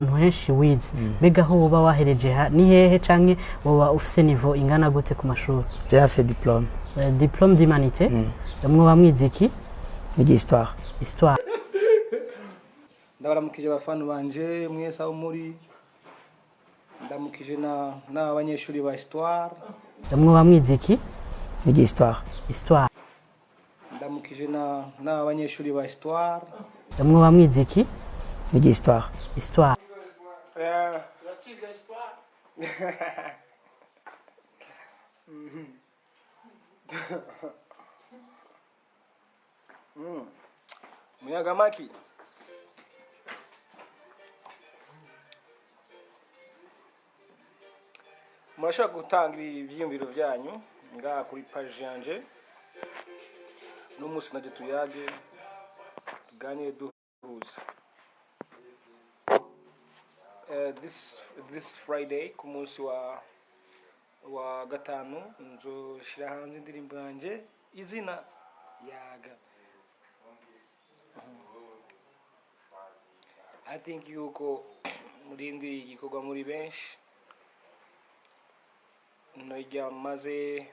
henshi wize mbega aho uba wahereje ni hehe canke woba ufise niveau ingana gute ku mashuri? J'ai fait diplôme. Diplôme d'humanité. Mwoba mwize iki? Histoire. Histoire. Ndabaramukije abafana banje mwese aho muri, ndamukije n'abanyeshuri ba histoire. Mwoba mwize iki? Histoire. Histoire. Ndamukije n'abanyeshuri ba histoire. Mwoba mwize iki? Histoire. Histoire. Muyagamaki. Murashaka gutanga ivyiyumviro byanyu ngaha kuri page yanje. N'umunsi naje tuyage tuganire duhuza. This Friday ku munsi wa gatanu nzoshira hanze indirimbo yanje izina yaga. I think yuko murindi igikorwa muri benshi nojya maze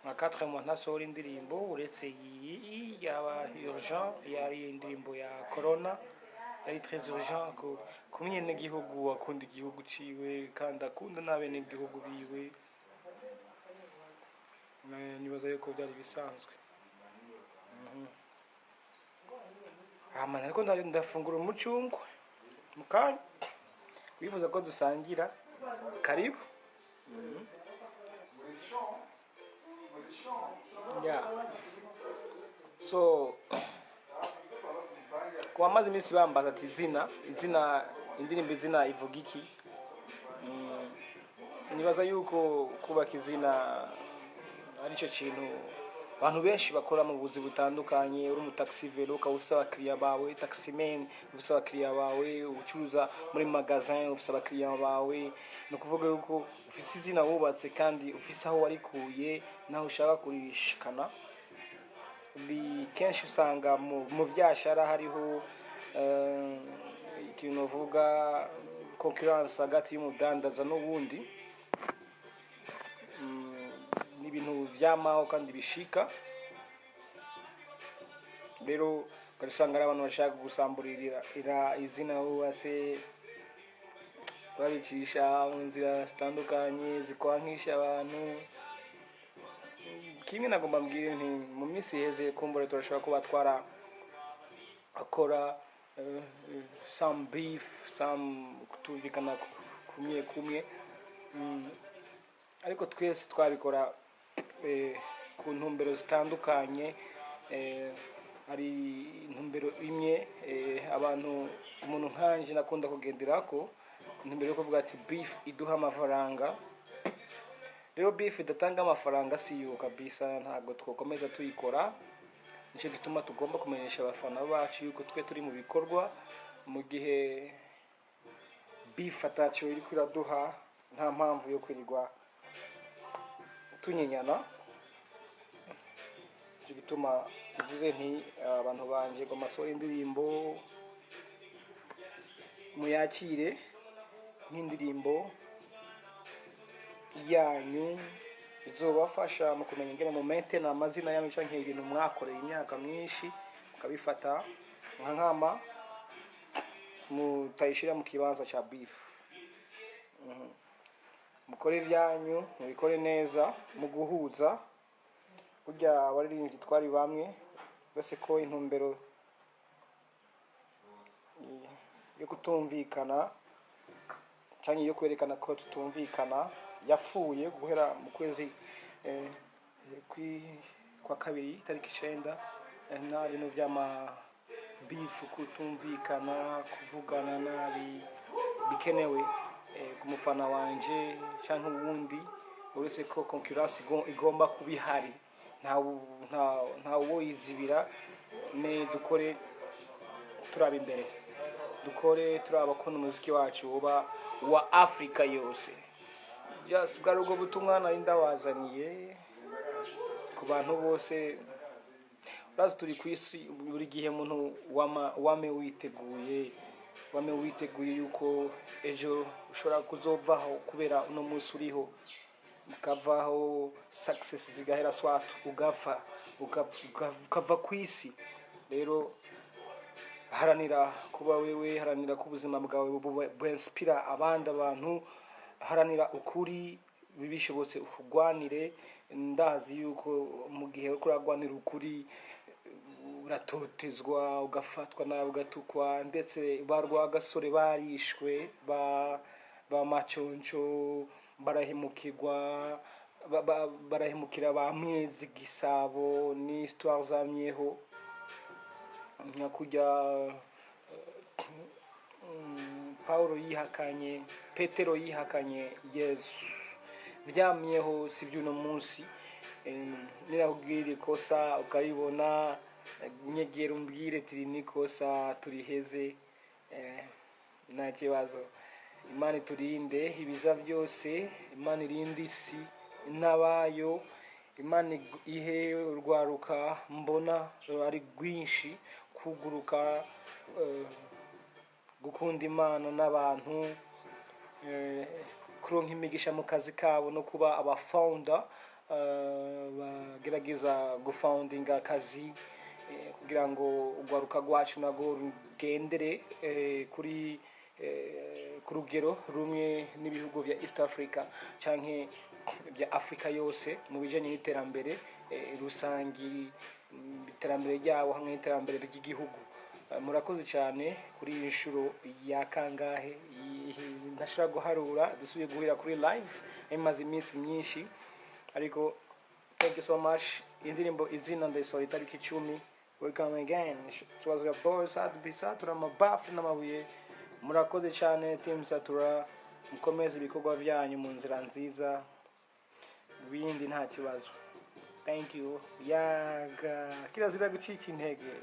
nka 4 mois ntasohora indirimbo uretse iyi yaba urgent yari indirimbo ya corona yari très urgent ko kumyene gihugu akunda igihugu ciwe kandi akunda nabene igihugu biwe nibaza yuko byari bisanzwe. Amana ariko ndafungura umucungwe mukanya wifuza ko dusangira karibu. Yeah. So kwa mazi minsi bambaza ati izina indirimbo izina ivuga iki? Nibaza yuko kubaka izina ari cyo kintu abantu benshi bakora mu buzi butandukanye. Uri mu taxi velo ukawusaba abakiriya bawe, taximen usaba abakiriya bawe, ucuruza muri magazin usaba abakiriya bawe. No kuvuga yuko ufise izina wubatse kandi ufise aho warikuye naho ushaka kurishikana. Kenshi usanga mu byashara hariho ikintu uvuga concurrence hagati y'umudandaza n'ubundi. Ibintu vyamaho kandi bishika. Rero ugasanga abantu bashaka gusamburira izina wase babicisha mu nzira zitandukanye zikwankisha abantu. Kimwe nagomba mbwire nti mu minsi heze kumbure turashaka kuba twara akora some beef, some kutumvikana kumwe ariko twese twabikora ku ntumbero zitandukanye. Ari intumbero imwe abantu umuntu nkanje nakunda kugenderako intumbero yo kuvuga ati beef iduha amafaranga. Rero beef idatanga amafaranga siyo kabisa, ntabwo twokomeza tuyikora. Nico gituma tugomba kumenyesha abafana bacu yuko twe turi mu bikorwa mu gihe beef atacho iri kwiraduha nta mpamvu yo kwirirwa tunyenyana. Nico gituma bivuze nti abantu banje ngo masore indirimbo muyakire nk'indirimbo yanyu izobafasha mu kumenya ingene mu maintain amazina yanyu canke ibintu mwakoreye imyaka myinshi mukabifata nkama mutayishira mu kibanza cha beef. Mukore byanyu mubikore neza mu guhuza burya abaririmbyi twari bamwe bose ko intumbero yo kutumvikana canke yo kwerekana ko tutumvikana yapfuye guhera mu kwezi kwa kabiri tariki 9 na bino vyama beef kutumvikana kuvugana nabi bikenewe ku mufana wanje canke ubundi uretse ko concurrence igomba kubihari nta wo izibira. Ne dukore turaba imbere, dukore turaba ko umuziki wacu uba wa Afrika yose. Just bwarugo butumwa nari ndawazaniye ku bantu bose Bazi turi kwisi buri gihe muntu wame witeguye wame witeguye yuko ejo ushobora kuzovaho kubera uno munsi uriho, ukavaho success zigahera swatu ugapfa ukava kwisi. Rero haranira kuba wewe, haranira ko ubuzima bwawe bwinspira abandi abantu, haranira ukuri bibishobotse ukugwanire. Ndazi yuko mu gihe uko uragwanira ukuri uratotezwa, ugafatwa nawe, ugatukwa, ndetse barwa gasore barishwe ba maconco, barahimukirwa, barahimukira ba mwezi gisabo. Ni histoire zamyeho nyakujya Paulo yihakanye, Petero yihakanye Yesu, byamyeho si by'uno munsi. Nirakubwira ikosa ukayibona, nyegera umbwire tiri nikosa turiheze, nta kibazo. Imana turinde ibiza byose, Imana irinde isi n'abayo, Imana ihe urwaruka mbona ari rwinshi kuguruka, gukunda Imana n'abantu, kuronka imigisha mu kazi kabo no kuba aba founder, bagerageza gufoundinga akazi kugira ngo urwaruka rwacu nago rugendere kuri ku rugero rumwe n'ibihugu bya East Africa canke bya Afrika yose mu bijanye n'iterambere rusangi, iterambere ryabo hamwe n'iterambere ry'igihugu. Murakoze cyane kuri iyi nshuro ya kangahe ntashobora guharura, dusubiye guhira kuri live imaze iminsi myinshi, ariko thank you so much. Indirimbo izina ndayisohora itariki 10. Welcome again. It was your boy Satura Mabafu n'amabuye. Murakoze cyane team Satura, mukomeze ibikorwa byanyu mu nzira nziza, bindi nta kibazo. Thank you. Yaga kirazira gucika intege.